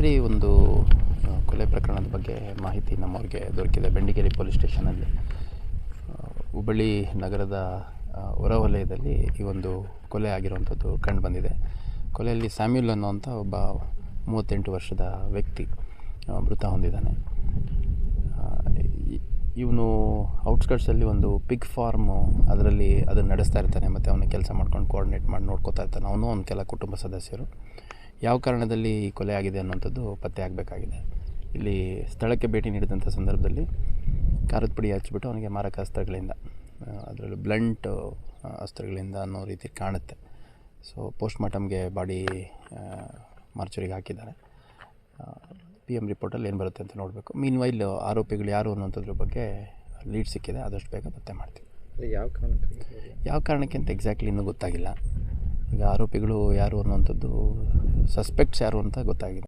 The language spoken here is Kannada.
ರಾತ್ರಿ ಒಂದು ಕೊಲೆ ಪ್ರಕರಣದ ಬಗ್ಗೆ ಮಾಹಿತಿ ನಮ್ಮವ್ರಿಗೆ ದೊರಕಿದೆ. ಬೆಂಡಿಗೇರಿ ಪೊಲೀಸ್ ಸ್ಟೇಷನಲ್ಲಿ ಹುಬ್ಬಳ್ಳಿ ನಗರದ ಹೊರವಲಯದಲ್ಲಿ ಈ ಒಂದು ಕೊಲೆ ಆಗಿರುವಂಥದ್ದು ಕಂಡು ಬಂದಿದೆ. ಕೊಲೆಯಲ್ಲಿ ಸ್ಯಾಮ್ಯುಲ್ ಅನ್ನುವಂಥ ಒಬ್ಬ 38 ವರ್ಷದ ವ್ಯಕ್ತಿ ಮೃತ ಹೊಂದಿದ್ದಾನೆ. ಇವನು ಔಟ್ಸ್ಕರ್ಟ್ಸಲ್ಲಿ ಒಂದು ಪಿಗ್ ಫಾರ್ಮು ಅದರಲ್ಲಿ ಅದನ್ನು ನಡೆಸ್ತಾ ಇರ್ತಾನೆ ಮತ್ತು ಅವನ ಕೆಲಸ ಮಾಡ್ಕೊಂಡು ಕೋಆರ್ಡಿನೇಟ್ ಮಾಡಿ ನೋಡ್ಕೋತಾ ಇರ್ತಾನೆ. ಅವನು ಒಂದು ಕೆಲ ಕುಟುಂಬ ಸದಸ್ಯರು. ಯಾವ ಕಾರಣದಲ್ಲಿ ಈ ಕೊಲೆ ಆಗಿದೆ ಅನ್ನುವಂಥದ್ದು ಪತ್ತೆ ಆಗಬೇಕಾಗಿದೆ. ಇಲ್ಲಿ ಸ್ಥಳಕ್ಕೆ ಭೇಟಿ ನೀಡಿದಂಥ ಸಂದರ್ಭದಲ್ಲಿ ಖಾರದ ಪುಡಿ ಹಚ್ಚಿಬಿಟ್ಟು ಅವನಿಗೆ ಮಾರಕ ಅಸ್ತ್ರಗಳಿಂದ, ಅದರಲ್ಲಿ ಬ್ಲಂಟ್ ಅಸ್ತ್ರಗಳಿಂದ ಅನ್ನೋ ರೀತಿ ಕಾಣುತ್ತೆ. ಸೊ ಪೋಸ್ಟ್ಮಾರ್ಟಮ್ಗೆ ಬಾಡಿ ಮಾರ್ಚರಿಗೆ ಹಾಕಿದ್ದಾರೆ. PM ರಿಪೋರ್ಟಲ್ಲಿ ಏನು ಬರುತ್ತೆ ಅಂತ ನೋಡಬೇಕು. ಮೀನ್ವೈಲ್ ಆರೋಪಿಗಳು ಯಾರು ಅನ್ನೋಂಥದ್ರ ಬಗ್ಗೆ ಲೀಡ್ ಸಿಕ್ಕಿದೆ, ಆದಷ್ಟು ಬೇಗ ಪತ್ತೆ ಮಾಡ್ತೀವಿ. ಯಾವ ಕಾರಣಕ್ಕೆ ಅಂತ ಎಕ್ಸಾಕ್ಟ್ಲಿ ಇನ್ನೂ ಗೊತ್ತಾಗಿಲ್ಲ. ಈಗ ಆರೋಪಿಗಳು ಯಾರು ಅನ್ನೋಂಥದ್ದು, ಸಸ್ಪೆಕ್ಟ್ಸ್ ಯಾರು ಅಂತ ಗೊತ್ತಾಗಿದೆ.